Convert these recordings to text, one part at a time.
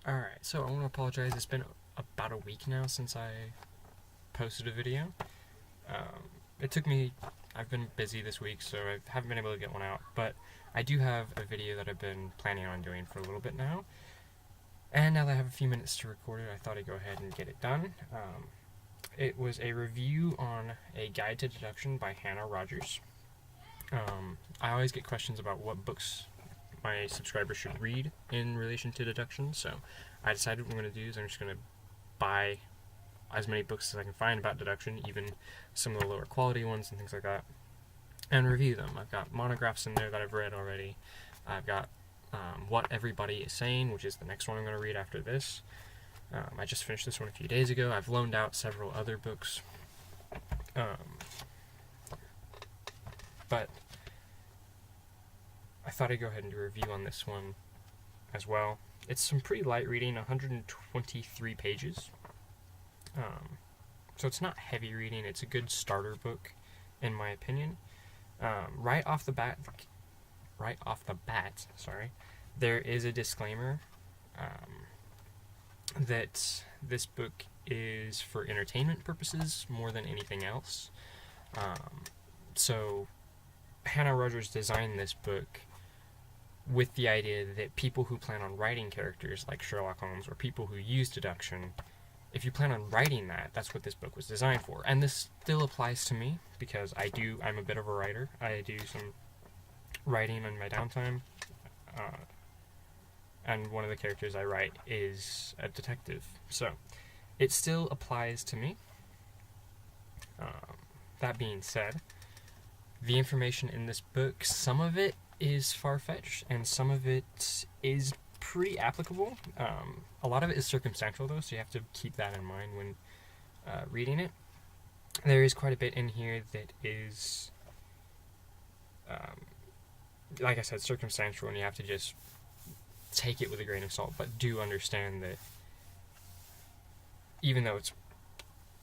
Alright, so I want to apologize. It's been about a week now since I posted a video. It took me, I've been busy this week, so I haven't been able to get one out, but I do have a video that I've been planning on doing for a little bit now. And now that I have a few minutes to record it, I thought I'd go ahead and get it done. It was a review on A Guide to Deduction by Hannah Rogers. I always get questions about what books my subscribers should read in relation to deduction, so I decided what I'm going to do is I'm just going to buy as many books as I can find about deduction, even some of the lower quality ones and things like that, and review them. I've got monographs in there that I've read already. I've got What Everybody Is Saying, which is the next one I'm going to read after this. I just finished this one a few days ago. I've loaned out several other books. But I thought I'd go ahead and do a review on this one as well. It's some pretty light reading, 123 pages. So it's not heavy reading. It's a good starter book, in my opinion. Right off the bat, there is a disclaimer that this book is for entertainment purposes more than anything else. So Hannah Rogers designed this book with the idea that people who plan on writing characters like Sherlock Holmes or people who use deduction, if you plan on writing that, that's what this book was designed for. And this still applies to me because I'm a bit of a writer. I do some writing in my downtime. And one of the characters I write is a detective. So it still applies to me. That being said, the information in this book, some of it is far-fetched, and some of it is pretty applicable. A lot of it is circumstantial, though, so you have to keep that in mind when reading it. There is quite a bit in here that is, like I said, circumstantial, and you have to just take it with a grain of salt, but do understand that even though it's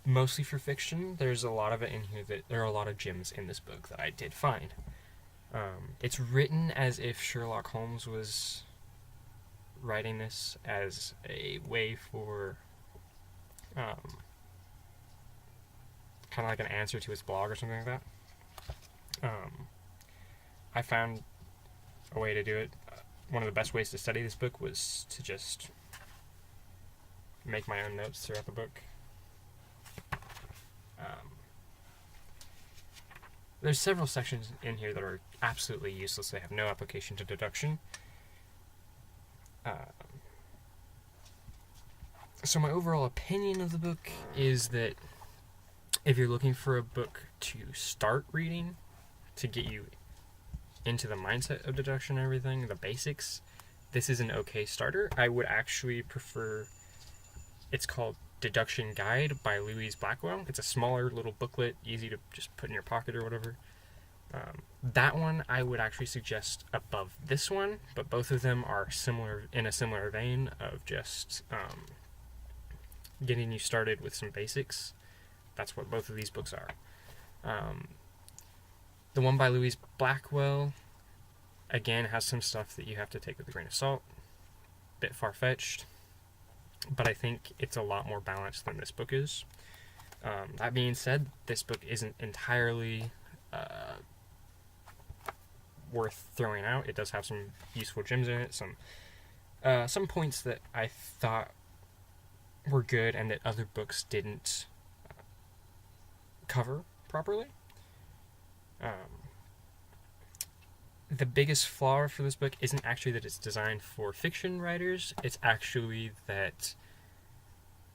mostly for fiction, there's a lot of it in here that there are a lot of gems in this book that I did find. It's written as if Sherlock Holmes was writing this as a way for kind of like an answer to his blog or something like that. I found a way to do it. One of the best ways to study this book was to just make my own notes throughout the book. There's several sections in here that are absolutely useless. They have no application to deduction. So my overall opinion of the book is that if you're looking for a book to start reading, to get you into the mindset of deduction and everything, the basics, this is an okay starter. I would actually prefer, it's called Deduction Guide by Louise Blackwell. It's a smaller little booklet, easy to just put in your pocket or whatever. That one I would actually suggest above this one, but both of them are similar, in a similar vein of just getting you started with some basics. That's what both of these books are. The one by Louise Blackwell, again, has some stuff that you have to take with a grain of salt. A bit far-fetched, but I think it's a lot more balanced than this book is. That being said, this book isn't entirely worth throwing out. It does have some useful gems in it, some points that I thought were good and that other books didn't cover properly. The biggest flaw for this book isn't actually that it's designed for fiction writers, it's actually that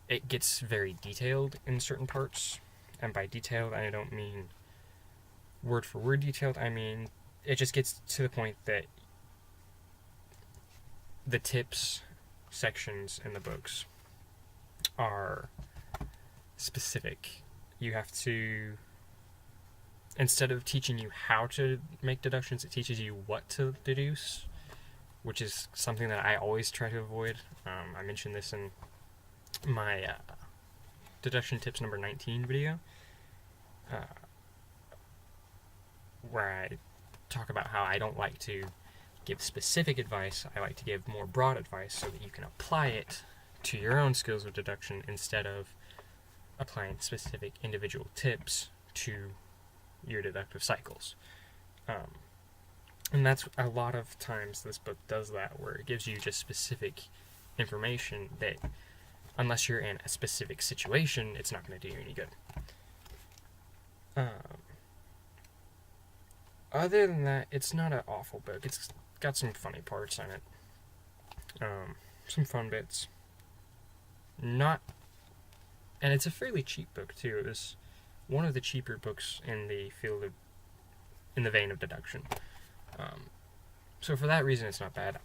it gets very detailed in certain parts. And by detailed, I don't mean word for word detailed, I mean it just gets to the point that the tips sections in the books are specific. You have to, instead of teaching you how to make deductions, it teaches you what to deduce, which is something that I always try to avoid. I mentioned this in my deduction tips number 19 video, where I talk about how I don't like to give specific advice. I like to give more broad advice so that you can apply it to your own skills of deduction instead of applying specific individual tips to your deductive cycles. And that's a lot of times this book does that, where it gives you just specific information that, unless you're in a specific situation, it's not going to do you any good. Other than that, it's not an awful book. It's got some funny parts in it. Some fun bits. And it's a fairly cheap book too. It was one of the cheaper books in the vein of deduction. So for that reason, it's not bad.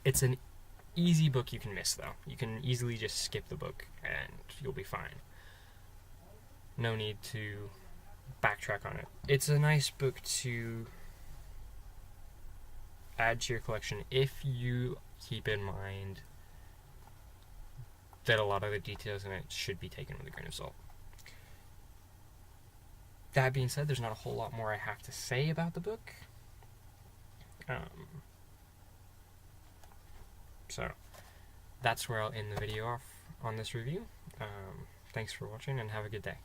It's an easy book you can miss, though. You can easily just skip the book and you'll be fine. No need to backtrack on it. It's a nice book to add to your collection if you keep in mind that a lot of the details in it should be taken with a grain of salt. That being said, there's not a whole lot more I have to say about the book. So that's where I'll end the video off on this review. Thanks for watching and have a good day.